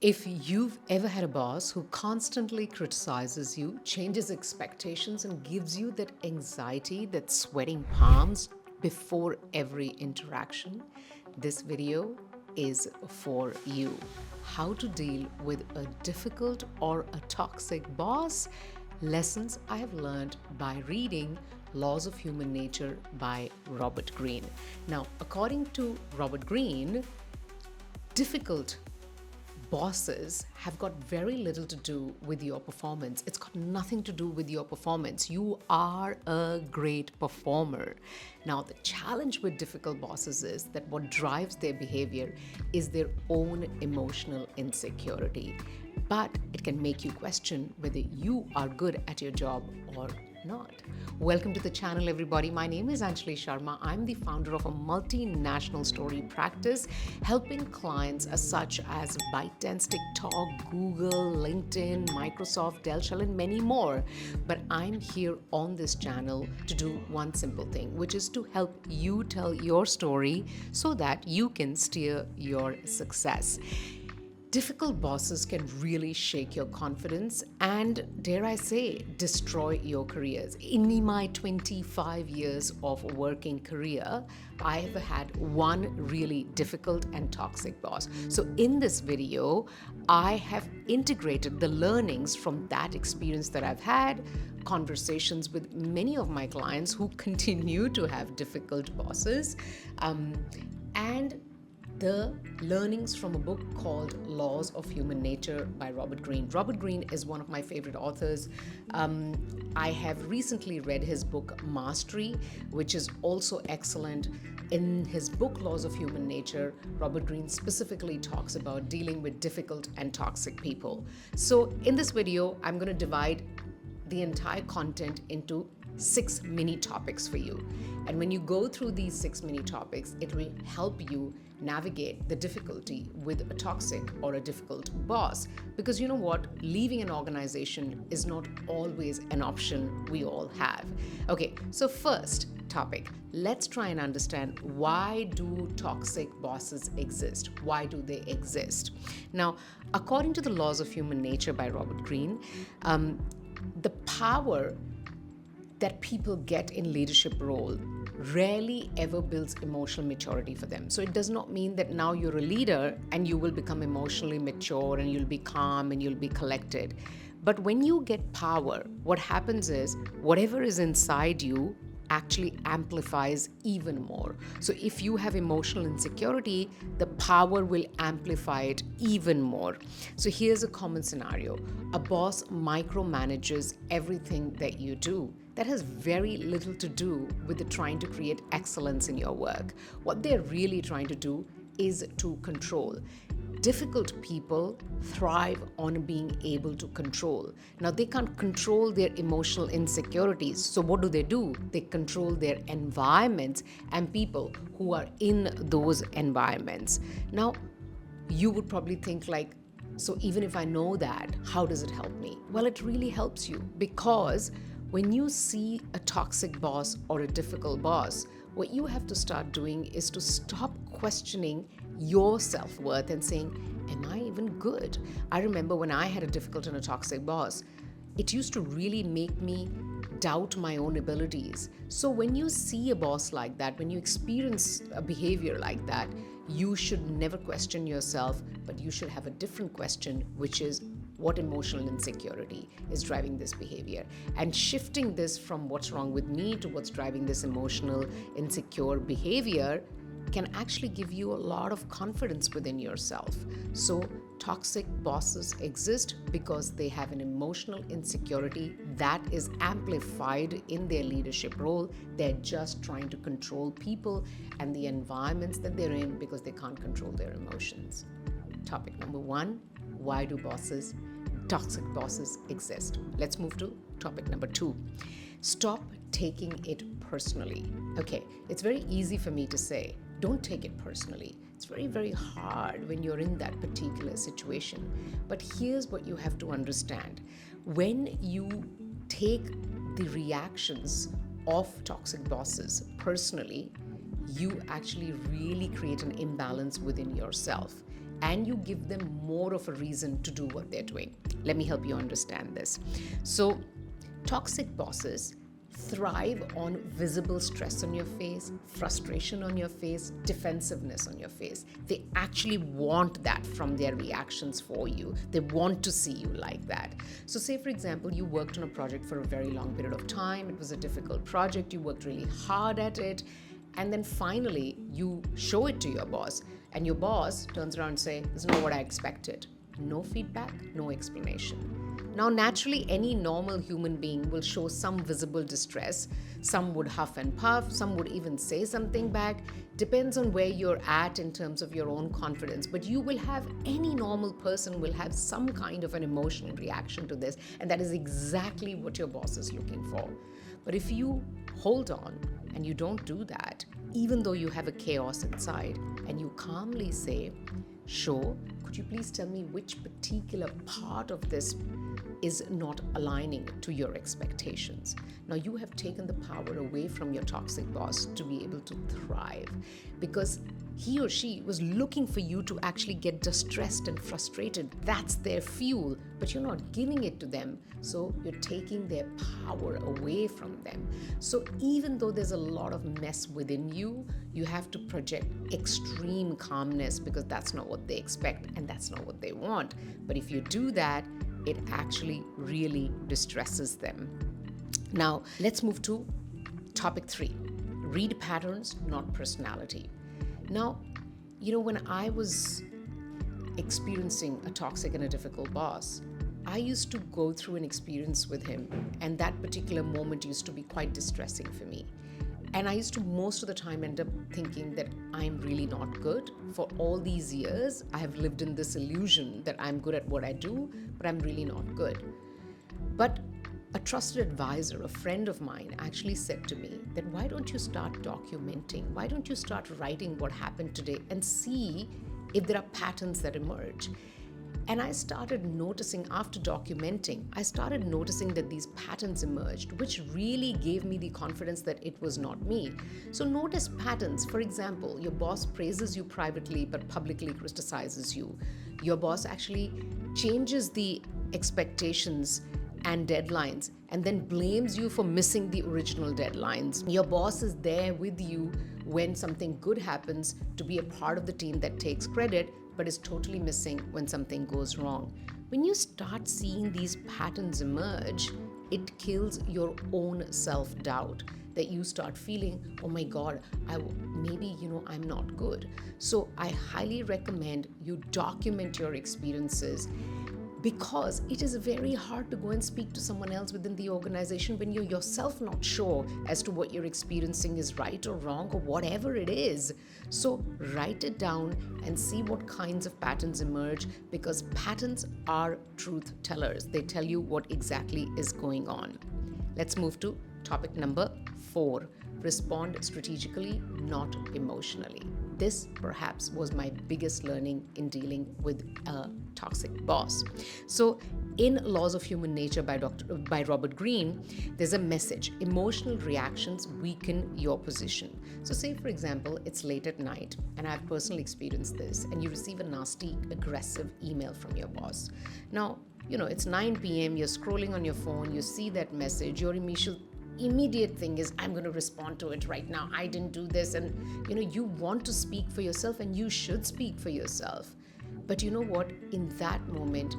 If you've ever had a boss who constantly criticizes you, changes expectations, and gives you that anxiety, that sweating palms before every interaction, this video is for you. How to deal with a difficult or a toxic boss. Lessons I have learned by reading Laws of Human Nature by Robert Greene. Now, according to Robert Greene, difficult bosses have got very little to do with your performance. It's got nothing to do with your performance. You are a great performer. Now, the challenge with difficult bosses is that what drives their behavior is their own emotional insecurity. But it can make you question whether you are good at your job or not. Welcome to the channel, everybody. My name is Anjalisharma. I'm the founder of a multinational story practice, helping clients such as ByteDance, TikTok, Google, LinkedIn, Microsoft, Dell, Shell, and many more. But I'm here on this channel to do one simple thing, which is to help you tell your story so that you can steer your success. Difficult bosses can really shake your confidence and, dare I say, destroy your careers. In my 25 years of working career, I have had one really difficult and toxic boss. So in this video, I have integrated the learnings from that experience that I've had, conversations with many of my clients who continue to have difficult bosses, and the learnings from a book called Laws of Human Nature by Robert Greene. Robert Greene is one of my favorite authors. I have recently read his book Mastery, which is also excellent. In his book Laws of Human Nature, Robert Greene specifically talks about dealing with difficult and toxic people. So in this video, I'm going to divide the entire content into 6 mini topics for you. And when you go through these 6 mini topics, it will help you navigate the difficulty with a toxic or a difficult boss. Because you know what? Leaving an organization is not always an option we all have. Okay, so first topic, let's try and understand, why do toxic bosses exist? Why do they exist? Now, according to the Laws of Human Nature by Robert Greene, the power that people get in leadership role rarely ever builds emotional maturity for them. So it does not mean that now you're a leader and you will become emotionally mature and you'll be calm and you'll be collected. But when you get power, what happens is whatever is inside you actually amplifies even more. So if you have emotional insecurity, the power will amplify it even more. So here's a common scenario. A boss micromanages everything that you do. That has very little to do with the trying to create excellence in your work. What they're really trying to do is to control. Difficult people thrive on being able to control. Now, they can't control their emotional insecurities. So what do? They control their environments and people who are in those environments. Now, you would probably think like, so even if I know that, how does it help me? Well, it really helps you, because when you see a toxic boss or a difficult boss, what you have to start doing is to stop questioning your self-worth and saying, am I even good? I remember when I had a difficult and a toxic boss, it used to really make me doubt my own abilities. So when you see a boss like that, when you experience a behavior like that, you should never question yourself, but you should have a different question, which is, what emotional insecurity is driving this behavior? And shifting this from what's wrong with me to what's driving this emotional insecure behavior can actually give you a lot of confidence within yourself. So toxic bosses exist because they have an emotional insecurity that is amplified in their leadership role. They're just trying to control people and the environments that they're in because they can't control their emotions. Topic number 1, why do toxic bosses exist? Let's move to topic number 2. Stop taking it personally. Okay, it's very easy for me to say, don't take it personally. It's very, very hard when you're in that particular situation. But here's what you have to understand. When you take the reactions of toxic bosses personally, you actually really create an imbalance within yourself. and you give them more of a reason to do what they're doing. Let me help you understand this. So, toxic bosses thrive on visible stress on your face, frustration on your face, defensiveness on your face. They actually want that from their reactions for you. They want to see you like that. So say, for example, you worked on a project for a very long period of time. It was a difficult project. You worked really hard at it. And then finally, you show it to your boss. And your boss turns around and says, "This is not what I expected." No feedback, no explanation. Now, naturally, any normal human being will show some visible distress. Some would huff and puff, some would even say something back. Depends on where you're at in terms of your own confidence. But you will have, any normal person will have some kind of an emotional reaction to this. And that is exactly what your boss is looking for. But if you hold on and you don't do that, even though you have a chaos inside, and you calmly say, "Sure, could you please tell me which particular part of this is not aligning to your expectations?" Now you have taken the power away from your toxic boss to be able to thrive, because he or she was looking for you to actually get distressed and frustrated. That's their fuel, but you're not giving it to them. So you're taking their power away from them. So even though there's a lot of mess within you, you have to project extreme calmness, because that's not what they expect and that's not what they want. But if you do that, it actually really distresses them. Now, let's move to topic 3. Read patterns, not personality. Now, when I was experiencing a toxic and a difficult boss, I used to go through an experience with him, and that particular moment used to be quite distressing for me. And I used to most of the time end up thinking that I'm really not good. For all these years, I have lived in this illusion that I'm good at what I do, but I'm really not good. But a trusted advisor, a friend of mine, actually said to me that, "Why don't you start documenting? Why don't you start writing what happened today and see if there are patterns that emerge?" And I started noticing, after documenting, that these patterns emerged, which really gave me the confidence that it was not me. So notice patterns. For example, your boss praises you privately but publicly criticizes you. Your boss actually changes the expectations and deadlines and then blames you for missing the original deadlines. Your boss is there with you when something good happens to be a part of the team that takes credit, but is totally missing when something goes wrong. When you start seeing these patterns emerge, it kills your own self-doubt, that you start feeling, "Oh my God, I'm not good." So I highly recommend you document your experiences, because it is very hard to go and speak to someone else within the organization when you're yourself not sure as to what you're experiencing is right or wrong or whatever it is. So write it down and see what kinds of patterns emerge, because patterns are truth tellers. They tell you what exactly is going on. Let's move to topic number 4. Respond strategically, not emotionally. This perhaps was my biggest learning in dealing with a toxic boss. So in Laws of Human Nature by Robert Greene, there's a message: emotional reactions weaken your position. So say, for example, it's late at night, and I've personally experienced this, and you receive a nasty, aggressive email from your boss. Now, it's 9 p.m., you're scrolling on your phone, you see that message, your immediate thing is, "I'm going to respond to it right now. I didn't do this." And you want to speak for yourself, and you should speak for yourself. But you know what? In that moment,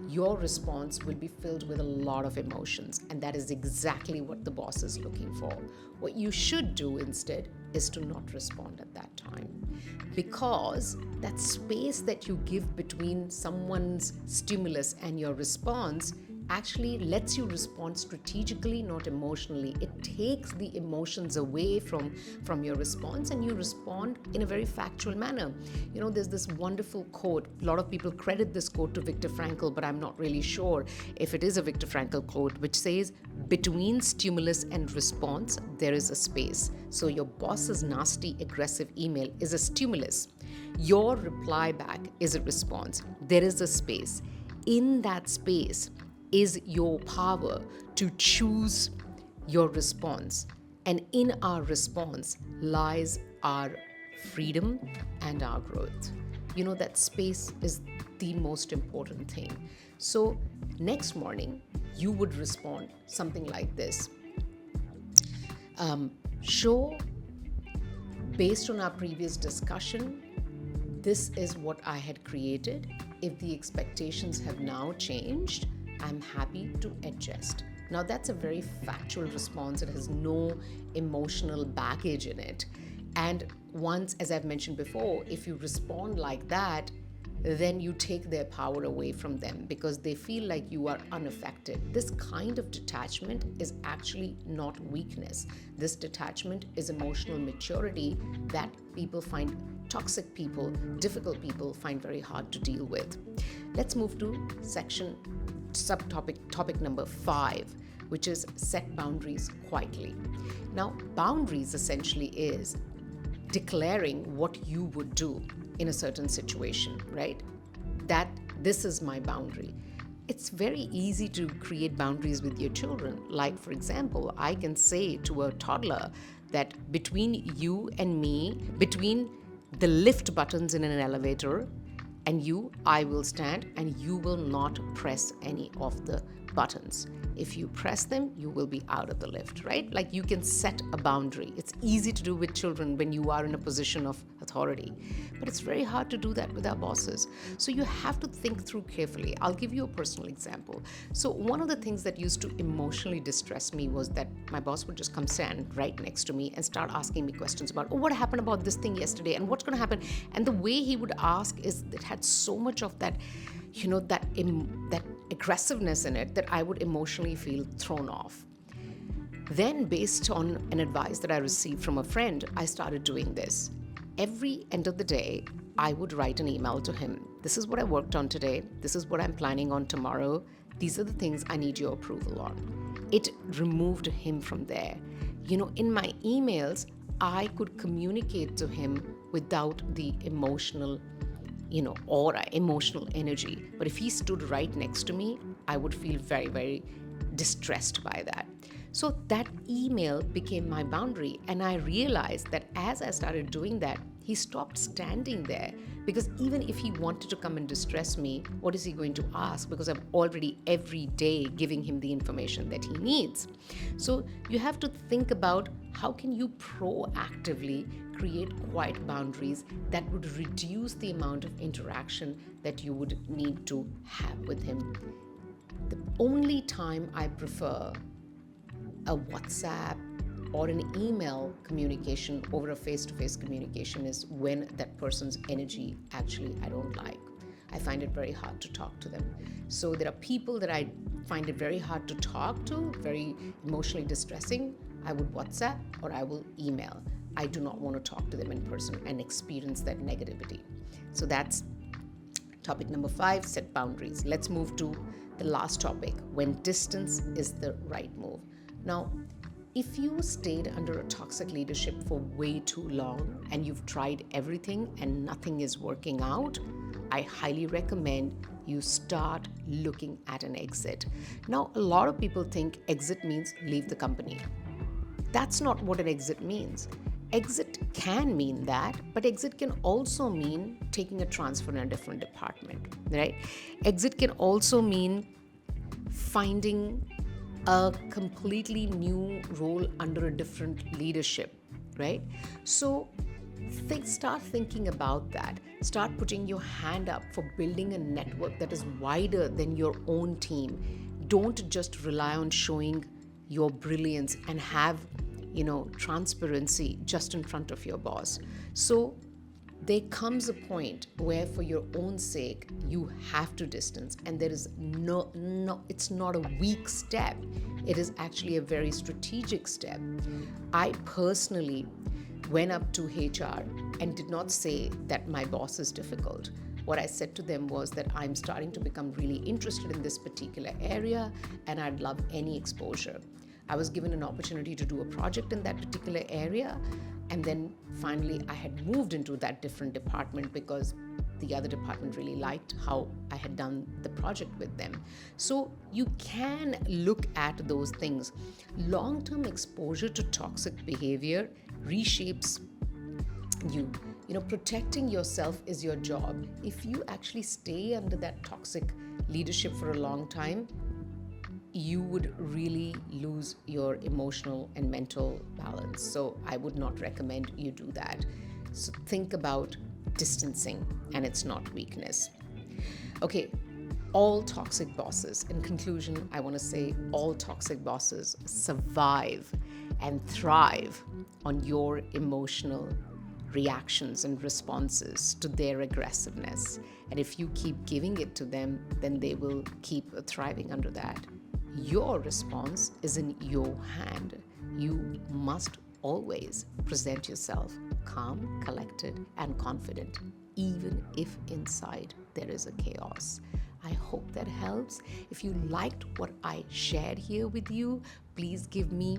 your response will be filled with a lot of emotions, and that is exactly what the boss is looking for. What you should do instead is to not respond at that time, because that space that you give between someone's stimulus and your response actually lets you respond strategically, not emotionally. It takes the emotions away from your response, and you respond in a very factual manner. There's this wonderful quote. A lot of people credit this quote to Viktor Frankl, but I'm not really sure if it is a Viktor Frankl quote, which says, "Between stimulus and response, there is a space." So your boss's nasty, aggressive email is a stimulus. Your reply back is a response. There is a space. In that space is your power to choose your response. And in our response lies our freedom and our growth. that space is the most important thing. So next morning, you would respond something like this. Show, based on our previous discussion, this is what I had created. If the expectations have now changed, I'm happy to adjust. Now, that's a very factual response. It has no emotional baggage in it. And once, as I've mentioned before, if you respond like that, then you take their power away from them because they feel like you are unaffected. This kind of detachment is actually not weakness. This detachment is emotional maturity that toxic people, difficult people find very hard to deal with. Let's move to topic number 5, which is set boundaries quietly. Now, boundaries essentially is declaring what you would do in a certain situation, right? That this is my boundary. It's very easy to create boundaries with your children. Like, for example, I can say to a toddler that between you and me, between the lift buttons in an elevator and you, I will stand and you will not press any of the buttons. If you press them, you will be out of the lift, right? Like, you can set a boundary. It's easy to do with children when you are in a position of authority, but it's very hard to do that with our bosses. So you have to think through carefully. I'll give you a personal example. So one of the things that used to emotionally distress me was that my boss would just come stand right next to me and start asking me questions about, what happened about this thing yesterday and what's going to happen. And the way he would ask it had so much of that, that aggressiveness in it that I would emotionally feel thrown off. Then, based on an advice that I received from a friend, I started doing this. Every end of the day, I would write an email to him. This is what I worked on today. This is what I'm planning on tomorrow. These are the things I need your approval on. It removed him from there. In my emails, I could communicate to him without the emotional aura, emotional energy. But if he stood right next to me, I would feel very, very distressed by that. So that email became my boundary. And I realized that as I started doing that, he stopped standing there, because even if he wanted to come and distress me, what is he going to ask? Because I'm already every day giving him the information that he needs. So you have to think about how can you proactively create quiet boundaries that would reduce the amount of interaction that you would need to have with him. The only time I prefer a WhatsApp or an email communication over a face-to-face communication is when that person's energy actually I don't like. I find it very hard to talk to them. So there are people that I find it very hard to talk to, very emotionally distressing. I would WhatsApp or I will email. I do not want to talk to them in person and experience that negativity. So that's topic number 5, set boundaries. Let's move to the last topic, when distance is the right move. Now, if you stayed under a toxic leadership for way too long and you've tried everything and nothing is working out, I highly recommend you start looking at an exit. Now, a lot of people think exit means leave the company. That's not what an exit means. Exit can mean that, but exit can also mean taking a transfer in a different department, right? Exit can also mean finding a completely new role under a different leadership, right? So start thinking about that. Start putting your hand up for building a network that is wider than your own team. Don't just rely on showing your brilliance and have transparency just in front of your boss. So there comes a point where for your own sake, you have to distance. And there is it's not a weak step. It is actually a very strategic step. I personally went up to HR and did not say that my boss is difficult. What I said to them was that I'm starting to become really interested in this particular area and I'd love any exposure. I was given an opportunity to do a project in that particular area, and then finally I had moved into that different department because the other department really liked how I had done the project with them. So you can look at those things. Long-term exposure to toxic behavior reshapes you. Protecting yourself is your job. If you actually stay under that toxic leadership for a long time, you would really lose your emotional and mental balance. So I would not recommend you do that. So think about distancing, and it's not weakness. Okay, all toxic bosses, in conclusion, I want to say all toxic bosses survive and thrive on your emotional reactions and responses to their aggressiveness. And if you keep giving it to them, then they will keep thriving under that. Your response is in your hand. You must always present yourself calm, collected, and confident, even if inside there is a chaos. I hope that helps. If you liked what I shared here with you, please give me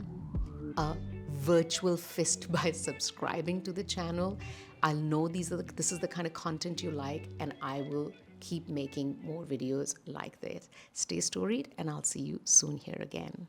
a virtual fist by subscribing to the channel. I'll know this is the kind of content you like, and I will keep making more videos like this. Stay storied, and I'll see you soon here again.